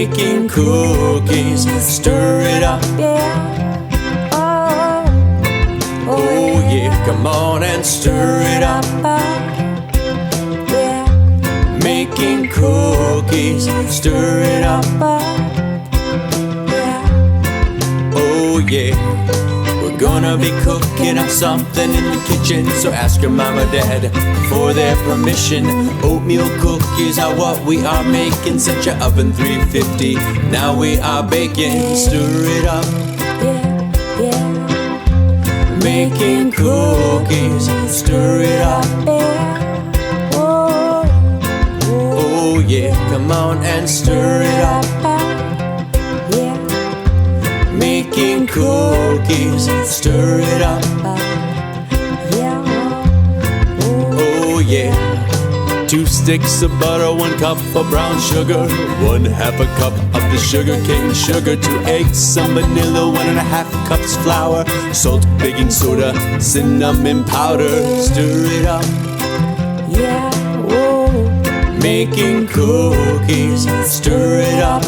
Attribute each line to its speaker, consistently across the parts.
Speaker 1: making cookies. Stir it up. Oh yeah, come on and stir it up. Making cookies. Stir it up. Oh yeah, we're gonna be cooking up something in the kitchen, so ask your mom or dad for their permission. Oatmeal cookies are what we are making. Set your oven 350, now we are baking. Stir it up. Making cookies. Stir it up. Oh yeah, come on and stir it up. Making cookies. Stir it up. Oh yeah. 2 sticks of butter, 1 cup of brown sugar, 1/2 a cup of the sugar cane sugar, 2 eggs, some vanilla, 1.5 cups flour, salt, baking soda, cinnamon powder. Stir it up. Making cookies. Stir it up.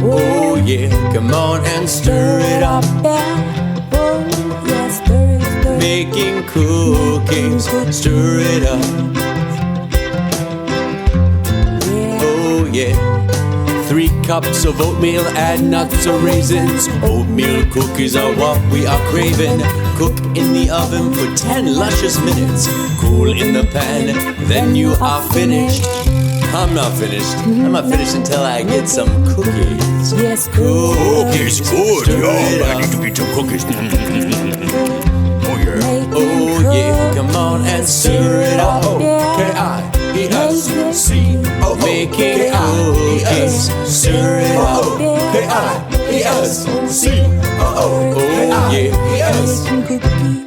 Speaker 1: Oh yeah, come on and stir it up. Making cookies. Stir it up. Oh yeah. 3 cups of oatmeal, add nuts or raisins. Oatmeal cookies are what we are craving. Cook in the oven for 10 luscious minutes. Cool in the pan, then you are finished. I'm not finished. I'm not finished until I get some cookies.
Speaker 2: Yes,
Speaker 3: Cookies, good.
Speaker 1: Stir
Speaker 3: Yo,
Speaker 1: it
Speaker 3: I
Speaker 1: up.
Speaker 3: need to get some cookies. Oh yeah.
Speaker 1: Oh yeah, come on and stir it up.
Speaker 3: K-I-E-S-C.
Speaker 1: Making cookies. Stir it up.
Speaker 3: K-I-E-S-C.
Speaker 1: Oh yeah.
Speaker 2: Making cookies.